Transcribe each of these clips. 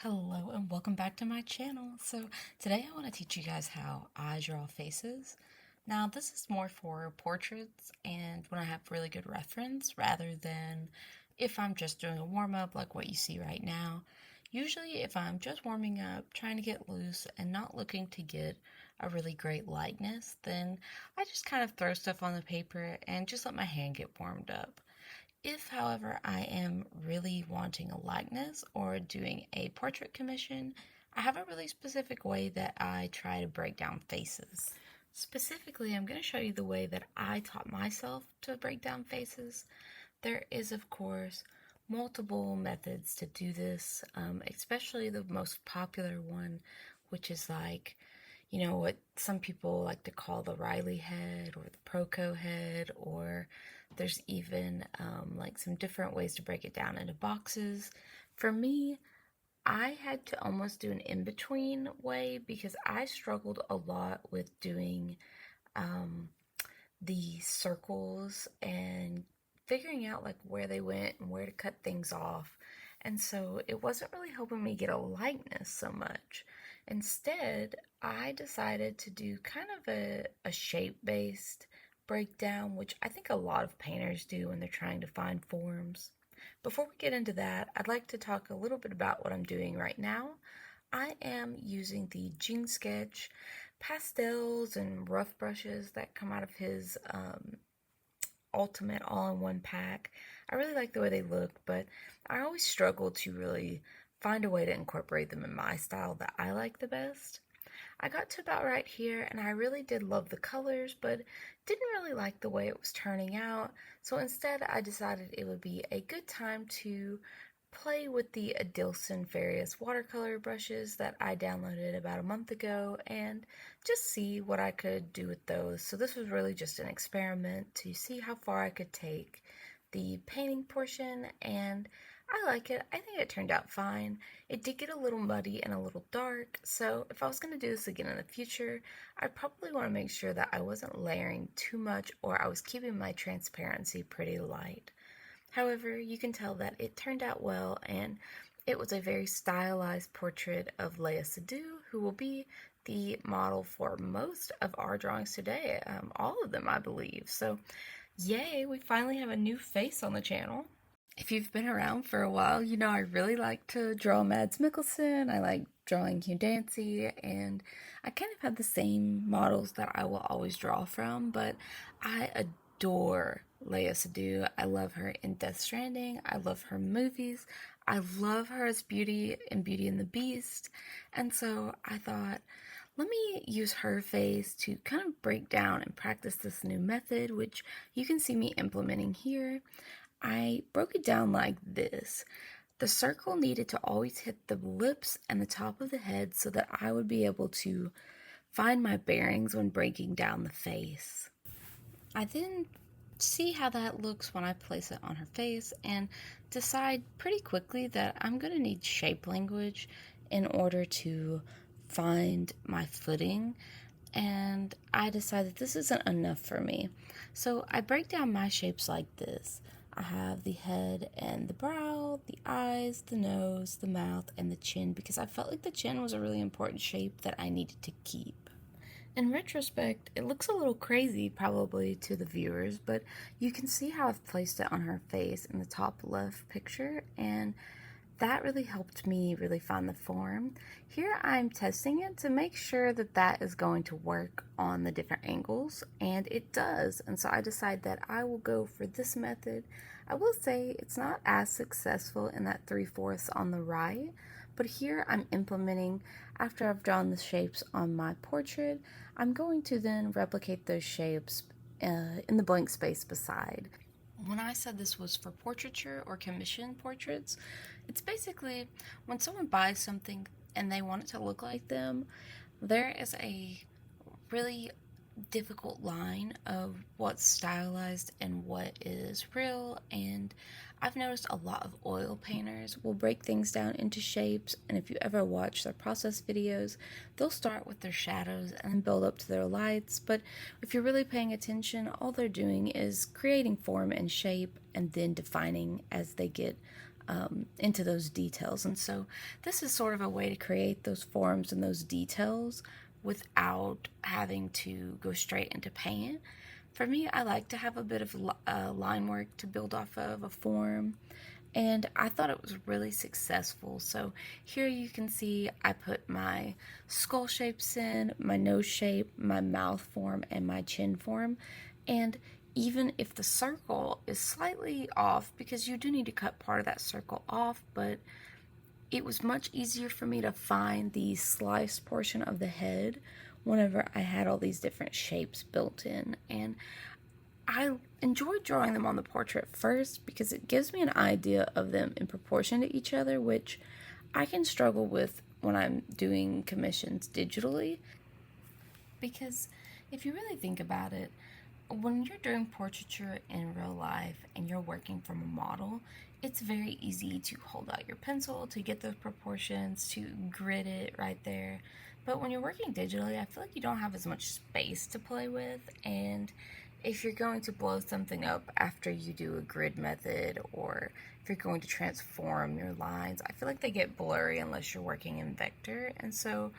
Hello and welcome back to my channel. So today I want to teach you guys how I draw faces. Now this is more for portraits and when I have really good reference rather than if I'm just doing a warm-up like what you see right now. Usually if I'm just warming up, trying to get loose and not looking to get a really great likeness, then I just kind of throw stuff on the paper and just let my hand get warmed up. If, however, I am really wanting a likeness or doing a portrait commission, I have a really specific way that I try to break down faces. Specifically, I'm going to show you the way that I taught myself to break down faces. There is, of course, multiple methods to do this, especially the most popular one, which is like, what some people like to call the Riley head or the Proco head, or there's even like some different ways to break it down into boxes. For me, I had to almost do an in-between way because I struggled a lot with doing the circles and figuring out like where they went and where to cut things off. And so it wasn't really helping me get a likeness so much. Instead, I decided to do kind of a shape-based breakdown, which I think a lot of painters do when they're trying to find forms. Before we get into that, I'd like to talk a little bit about what I'm doing right now. I am using the Gene Sketch pastels and rough brushes that come out of his ultimate all-in-one pack. I really like the way they look, but I always struggle to really find a way to incorporate them in my style that I like the best. I got to about right here and I really did love the colors, but didn't really like the way it was turning out. So instead I decided it would be a good time to play with the Adilson various watercolor brushes that I downloaded about a month ago and just see what I could do with those. So this was really just an experiment to see how far I could take the painting portion, and I like it. I think it turned out fine. It did get a little muddy and a little dark, so if I was going to do this again in the future, I'd probably want to make sure that I wasn't layering too much or I was keeping my transparency pretty light. However, you can tell that it turned out well, and it was a very stylized portrait of Leia Sadu, who will be the model for most of our drawings today, all of them, I believe. So, yay, we finally have a new face on the channel. If you've been around for a while, you know I really like to draw Mads Mikkelsen. I like drawing Hugh Dancy, and I kind of have the same models that I will always draw from, but I adore Leia Sadu. I love her in Death Stranding. I love her movies. I love her as Beauty in Beauty and the Beast. And so I thought, let me use her face to kind of break down and practice this new method, which you can see me implementing here. I broke it down like this. The circle needed to always hit the lips and the top of the head so that I would be able to find my bearings when breaking down the face. I then see how that looks when I place it on her face and decide pretty quickly that I'm going to need shape language in order to find my footing, and I decide that this isn't enough for me. So I break down my shapes like this. I have the head and the brow, the eyes, the nose, the mouth, and the chin because I felt like the chin was a really important shape that I needed to keep. In retrospect, it looks a little crazy probably to the viewers, but you can see how I've placed it on her face in the top left picture, and that really helped me really find the form. Here I'm testing it to make sure that that is going to work on the different angles, and it does. And so I decide that I will go for this method. I will say it's not as successful in that 3/4 on the right, but here I'm implementing, after I've drawn the shapes on my portrait, I'm going to then replicate those shapes in the blank space beside. When I said this was for portraiture or commission portraits, it's basically when someone buys something and they want it to look like them, there is a really difficult line of what's stylized and what is real, and I've noticed a lot of oil painters will break things down into shapes, and if you ever watch their process videos, they'll start with their shadows and then build up to their lights, but if you're really paying attention, all they're doing is creating form and shape and then defining as they get into those details. And so this is sort of a way to create those forms and those details without having to go straight into paint. For me, I like to have a bit of line work to build off of a form, and I thought it was really successful. So here you can see I put my skull shapes in, my nose shape, my mouth form, and my chin form. And even if the circle is slightly off, because you do need to cut part of that circle off, but it was much easier for me to find the sliced portion of the head whenever I had all these different shapes built in. And I enjoyed drawing them on the portrait first because it gives me an idea of them in proportion to each other, which I can struggle with when I'm doing commissions digitally. Because if you really think about it, when you're doing portraiture in real life and you're working from a model, it's very easy to hold out your pencil to get those proportions, to grid it right there. But when you're working digitally, I feel like you don't have as much space to play with, and if you're going to blow something up after you do a grid method, or if you're going to transform your lines, I feel like they get blurry unless you're working in vector. And so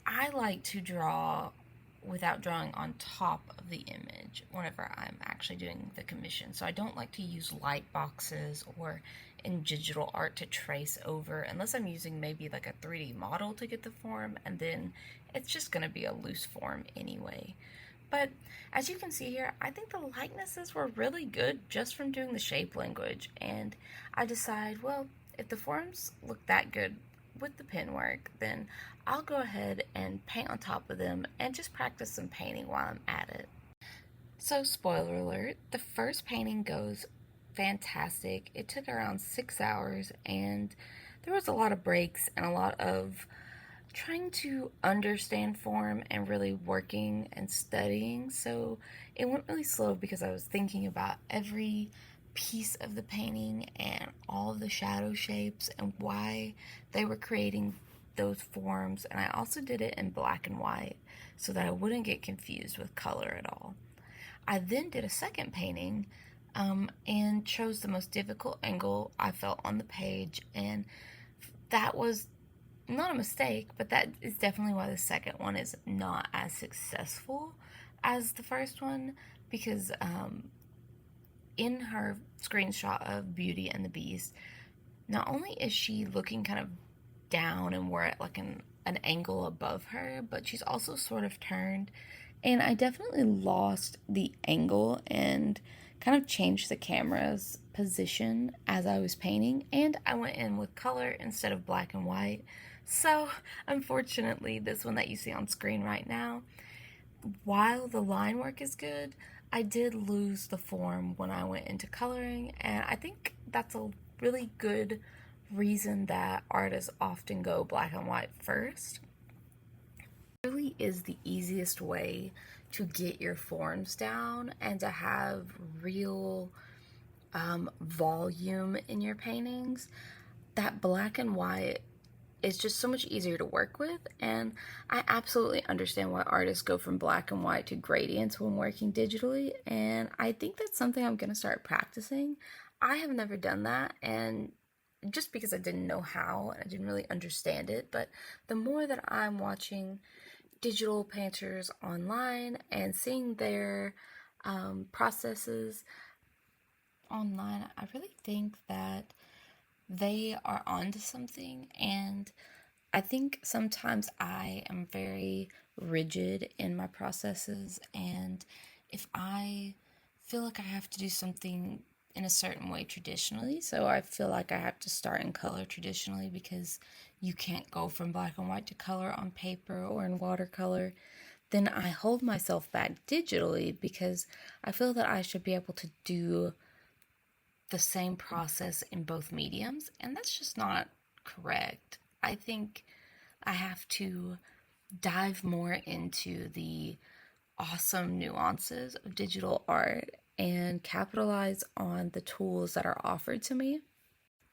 I like to draw without drawing on top of the image whenever I'm actually doing the commission. So I don't like to use light boxes or in digital art to trace over, unless I'm using maybe like a 3D model to get the form, and then it's just going to be a loose form anyway. But as you can see here, I think the likenesses were really good just from doing the shape language, and I decide, well, if the forms look that good with the pen work, then I'll go ahead and paint on top of them and just practice some painting while I'm at it. So, spoiler alert, the first painting goes fantastic. It took around 6 hours, and there was a lot of breaks and a lot of trying to understand form and really working and studying. So it went really slow because I was thinking about every piece of the painting and all of the shadow shapes and why they were creating those forms. And I also did it in black and white so that I wouldn't get confused with color at all. I then did a second painting and chose the most difficult angle I felt on the page, and that was not a mistake, but that is definitely why the second one is not as successful as the first one, because in her screenshot of Beauty and the Beast, not only is she looking kind of down and we're at like an angle above her, but she's also sort of turned, and I definitely lost the angle and kind of changed the camera's position as I was painting, and I went in with color instead of black and white. So, unfortunately, this one that you see on screen right now, while the line work is good, I did lose the form when I went into coloring, and I think that's a really good reason that artists often go black and white first. It really is the easiest way to get your forms down and to have real volume in your paintings. That black and white is just so much easier to work with, and I absolutely understand why artists go from black and white to gradients when working digitally, and I think that's something I'm going to start practicing. I have never done that, and just because I didn't know how and I didn't really understand it, but the more that I'm watching digital painters online and seeing their processes online, I really think that they are onto something. And I think sometimes I am very rigid in my processes, and if I feel like I have to do something in a certain way traditionally, so I feel like I have to start in color traditionally because you can't go from black and white to color on paper or in watercolor, then I hold myself back digitally because I feel that I should be able to do the same process in both mediums, and that's just not correct. I think I have to dive more into the awesome nuances of digital art and capitalize on the tools that are offered to me.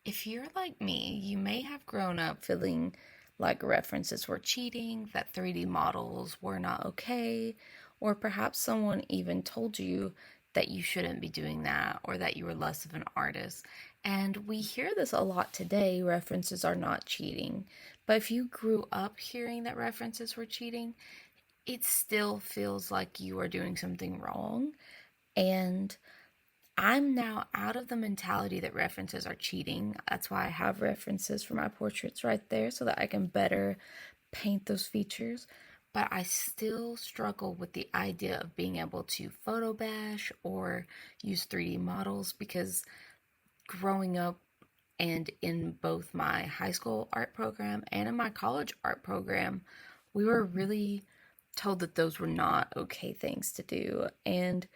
If you're like me, you may have grown up feeling like references were cheating, that 3D models were not okay, or perhaps someone even told you that you shouldn't be doing that or that you were less of an artist. And we hear this a lot today, references are not cheating. But if you grew up hearing that references were cheating, it still feels like you are doing something wrong. And I'm now out of the mentality that references are cheating. That's why I have references for my portraits right there so that I can better paint those features. But I still struggle with the idea of being able to photo bash or use 3D models because growing up and in both my high school art program and in my college art program, we were really told that those were not okay things to do. And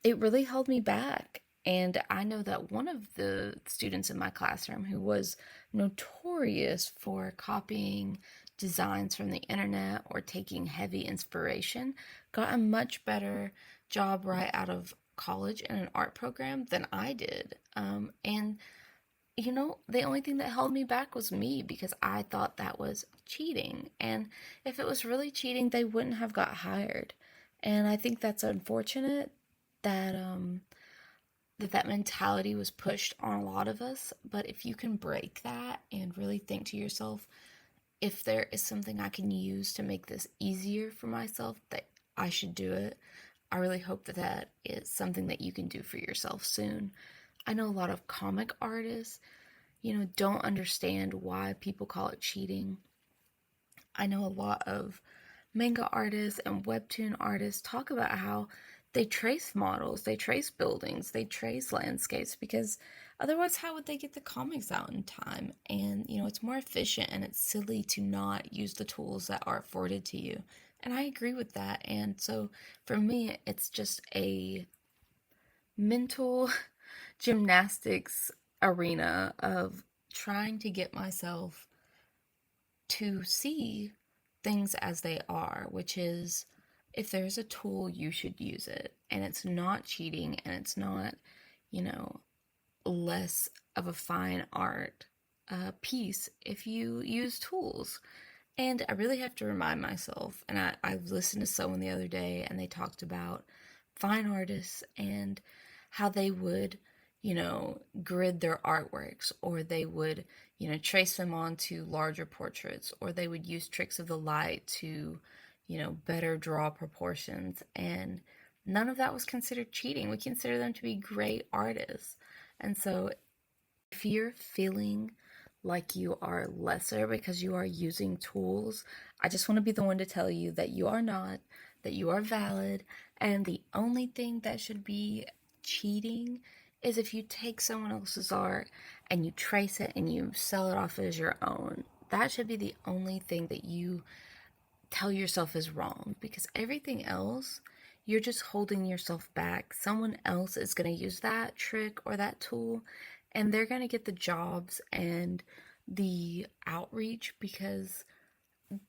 it really held me back. And I know that one of the students in my classroom who was notorious for copying designs from the internet or taking heavy inspiration got a much better job right out of college in an art program than I did. And the only thing that held me back was me because I thought that was cheating. And if it was really cheating, they wouldn't have got hired. And I think that's unfortunate that that mentality was pushed on a lot of us. But if you can break that and really think to yourself, if there is something I can use to make this easier for myself, that I should do it. I really hope that that is something that you can do for yourself soon. I know a lot of comic artists, don't understand why people call it cheating. I know a lot of manga artists and webtoon artists talk about how they trace models, they trace buildings, they trace landscapes because otherwise, how would they get the comics out in time? And, it's more efficient and it's silly to not use the tools that are afforded to you. And I agree with that. And so for me, it's just a mental gymnastics arena of trying to get myself to see things as they are, which is if there's a tool, you should use it. And it's not cheating and it's not, you know, less of a fine art piece if you use tools. And I really have to remind myself, and I listened to someone the other day and they talked about fine artists and how they would, grid their artworks, or they would, trace them onto larger portraits, or they would use tricks of the light to, better draw proportions. And none of that was considered cheating. We consider them to be great artists. And so if you're feeling like you are lesser because you are using tools, I just want to be the one to tell you that you are not, that you are valid, and the only thing that should be cheating is if you take someone else's art and you trace it and you sell it off as your own. That should be the only thing that you tell yourself is wrong, because everything else, you're just holding yourself back. Someone else is going to use that trick or that tool and they're going to get the jobs and the outreach because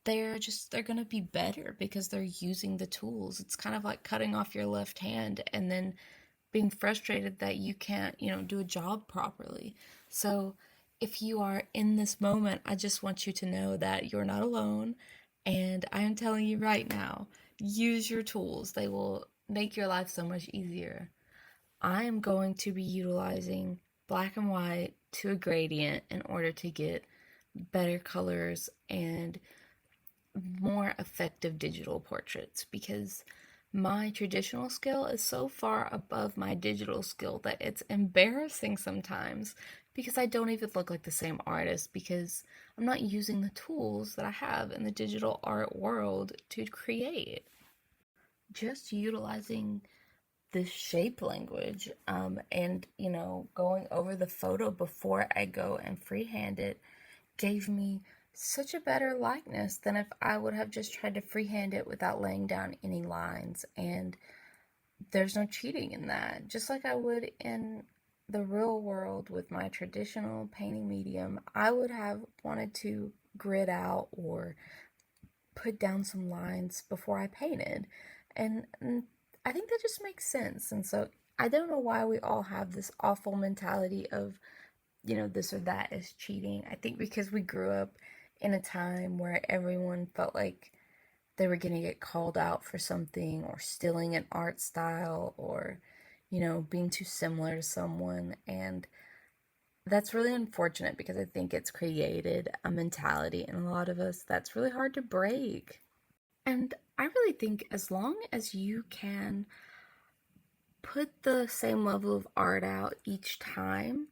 they're going to be better because they're using the tools. It's kind of like cutting off your left hand and then being frustrated that you can't, do a job properly. So if you are in this moment, I just want you to know that you're not alone. And I am telling you right now, use your tools. They will make your life so much easier. I am going to be utilizing black and white to a gradient in order to get better colors and more effective digital portraits, because my traditional skill is so far above my digital skill that it's embarrassing sometimes, because I don't even look like the same artist because I'm not using the tools that I have in the digital art world to create. Just utilizing this shape language and going over the photo before I go and freehand it gave me such a better likeness than if I would have just tried to freehand it without laying down any lines. And there's no cheating in that. Just like I would in the real world with my traditional painting medium, I would have wanted to grid out or put down some lines before I painted. And I think that just makes sense. And so I don't know why we all have this awful mentality of, this or that is cheating. I think because we grew up in a time where everyone felt like they were going to get called out for something or stealing an art style or, being too similar to someone. And that's really unfortunate because I think it's created a mentality in a lot of us that's really hard to break. And I really think as long as you can put the same level of art out each time,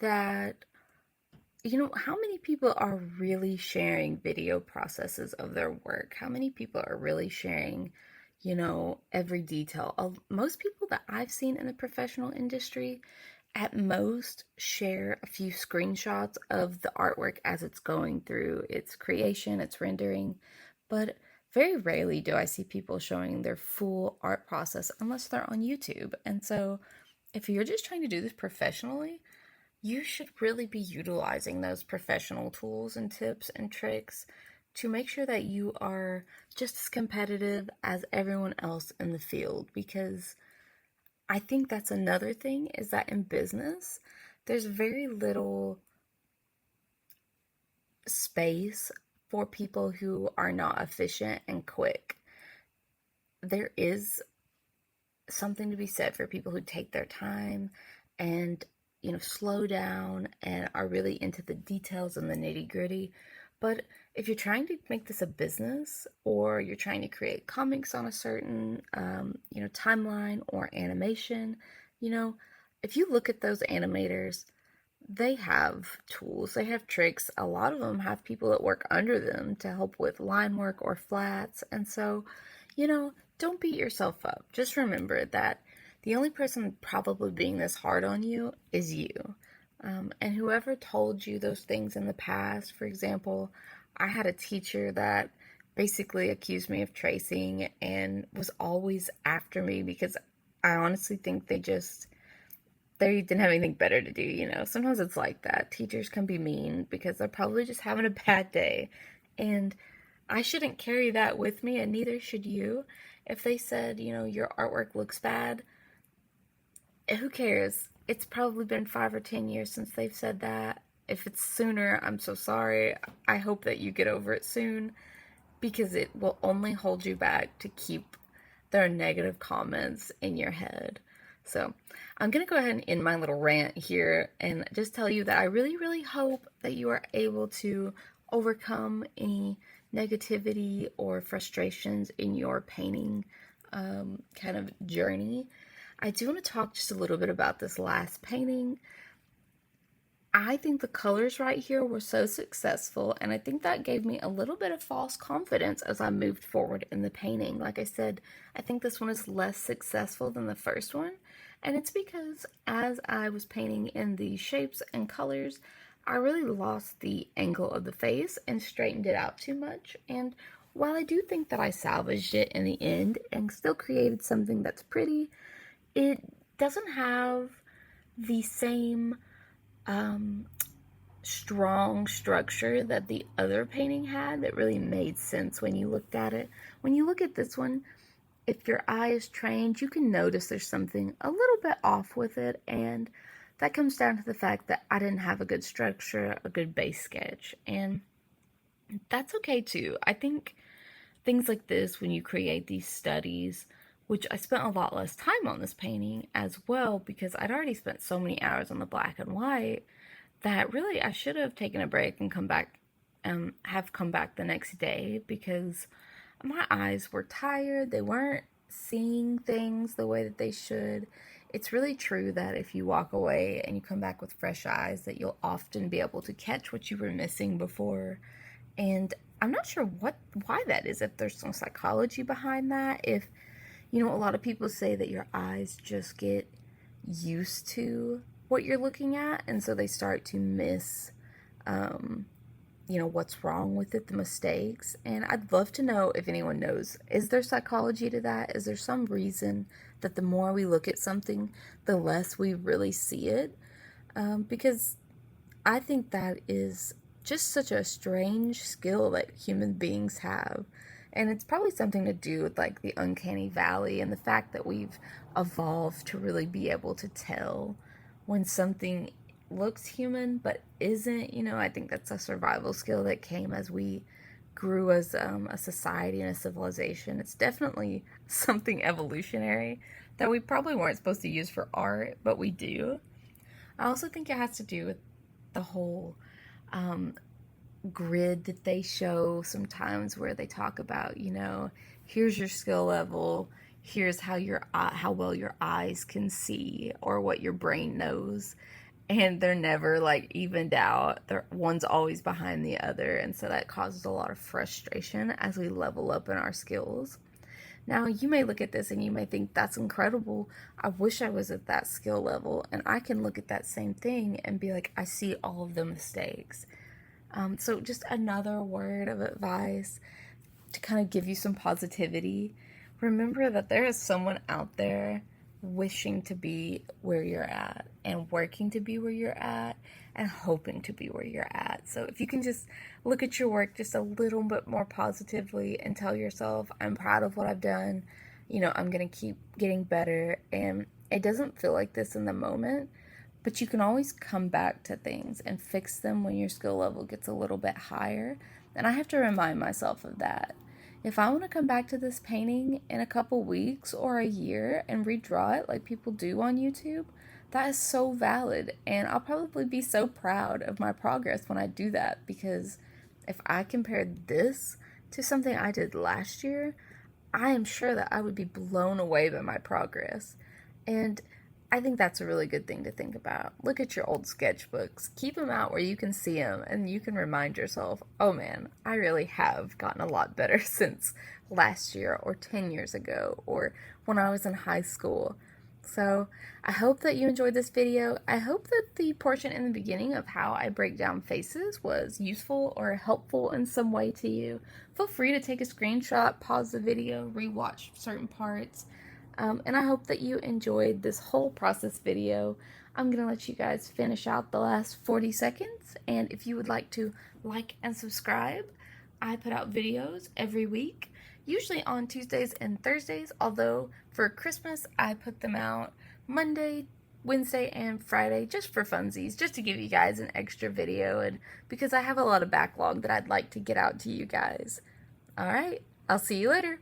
that how many people are really sharing video processes of their work? How many people are really sharing, every detail? Most people that I've seen in the professional industry at most share a few screenshots of the artwork as it's going through its creation, its rendering, but very rarely do I see people showing their full art process unless they're on YouTube. And so, if you're just trying to do this professionally, you should really be utilizing those professional tools and tips and tricks to make sure that you are just as competitive as everyone else in the field. Because I think that's another thing, is that in business, there's very little space for people who are not efficient and quick. There is something to be said for people who take their time and slow down and are really into the details and the nitty gritty. But if you're trying to make this a business, or you're trying to create comics on a certain timeline or animation, if you look at those animators, they have tools, they have tricks. A lot of them have people that work under them to help with line work or flats. And so, don't beat yourself up. Just remember that the only person probably being this hard on you is you. And whoever told you those things in the past. For example, I had a teacher that basically accused me of tracing and was always after me because I honestly think they didn't have anything better to do. Sometimes it's like that. Teachers can be mean because they're probably just having a bad day. And I shouldn't carry that with me, and neither should you. If they said, your artwork looks bad, who cares? It's probably been 5 or 10 years since they've said that. If it's sooner, I'm so sorry. I hope that you get over it soon, because it will only hold you back to keep their negative comments in your head. So I'm going to go ahead and end my little rant here and just tell you that I really, really hope that you are able to overcome any negativity or frustrations in your painting kind of journey. I do want to talk just a little bit about this last painting. I think the colors right here were so successful, and I think that gave me a little bit of false confidence as I moved forward in the painting. Like I said, I think this one is less successful than the first one, and it's because as I was painting in the shapes and colors, I really lost the angle of the face and straightened it out too much. And while I do think that I salvaged it in the end and still created something that's pretty, it doesn't have the same strong structure that the other painting had that really made sense when you looked at it. When you look at this one, if your eye is trained, you can notice there's something a little bit off with it, and that comes down to the fact that I didn't have a good structure, a good base sketch, and that's okay too. I think things like this, when you create these studies, which I spent a lot less time on this painting as well because I'd already spent so many hours on the black and white, that really I should have taken a break and have come back the next day, because my eyes were tired. They weren't seeing things the way that they should. It's really true that if you walk away and you come back with fresh eyes, that you'll often be able to catch what you were missing before. And I'm not sure why that is, if there's some psychology behind that. If, a lot of people say that your eyes just get used to what you're looking at, and so they start to miss what's wrong with it, the mistakes. And I'd love to know if anyone knows, is there psychology to that? Is there some reason that the more we look at something, the less we really see it? Because I think that is just such a strange skill that human beings have. And it's probably something to do with like the uncanny valley and the fact that we've evolved to really be able to tell when something looks human but isn't. I think that's a survival skill that came as we grew as a society and a civilization. It's definitely something evolutionary that we probably weren't supposed to use for art, but we do. I also think it has to do with the whole um, grid that they show sometimes, where they talk about, here's your skill level, here's how well your eyes can see or what your brain knows, and they're never like evened out. One's always behind the other, and so that causes a lot of frustration as we level up in our skills. Now, you may look at this and you may think that's incredible. I wish I was at that skill level. And I can look at that same thing and be like, I see all of the mistakes. So, just another word of advice to kind of give you some positivity. Remember that there is someone out there wishing to be where you're at and working to be where you're at and hoping to be where you're at. So if you can just look at your work just a little bit more positively and tell yourself, I'm proud of what I've done, I'm going to keep getting better. And it doesn't feel like this in the moment, but you can always come back to things and fix them when your skill level gets a little bit higher. And I have to remind myself of that. If I want to come back to this painting in a couple weeks or a year and redraw it like people do on YouTube, that is so valid. And I'll probably be so proud of my progress when I do that, because if I compared this to something I did last year, I am sure that I would be blown away by my progress. And I think that's a really good thing to think about. Look at your old sketchbooks. Keep them out where you can see them and you can remind yourself, oh man, I really have gotten a lot better since last year or 10 years ago or when I was in high school. So I hope that you enjoyed this video. I hope that the portion in the beginning of how I break down faces was useful or helpful in some way to you. Feel free to take a screenshot, pause the video, rewatch certain parts. And I hope that you enjoyed this whole process video. I'm going to let you guys finish out the last 40 seconds. And if you would like to like and subscribe, I put out videos every week, usually on Tuesdays and Thursdays, although for Christmas I put them out Monday, Wednesday, and Friday just for funsies, just to give you guys an extra video and because I have a lot of backlog that I'd like to get out to you guys. Alright, I'll see you later.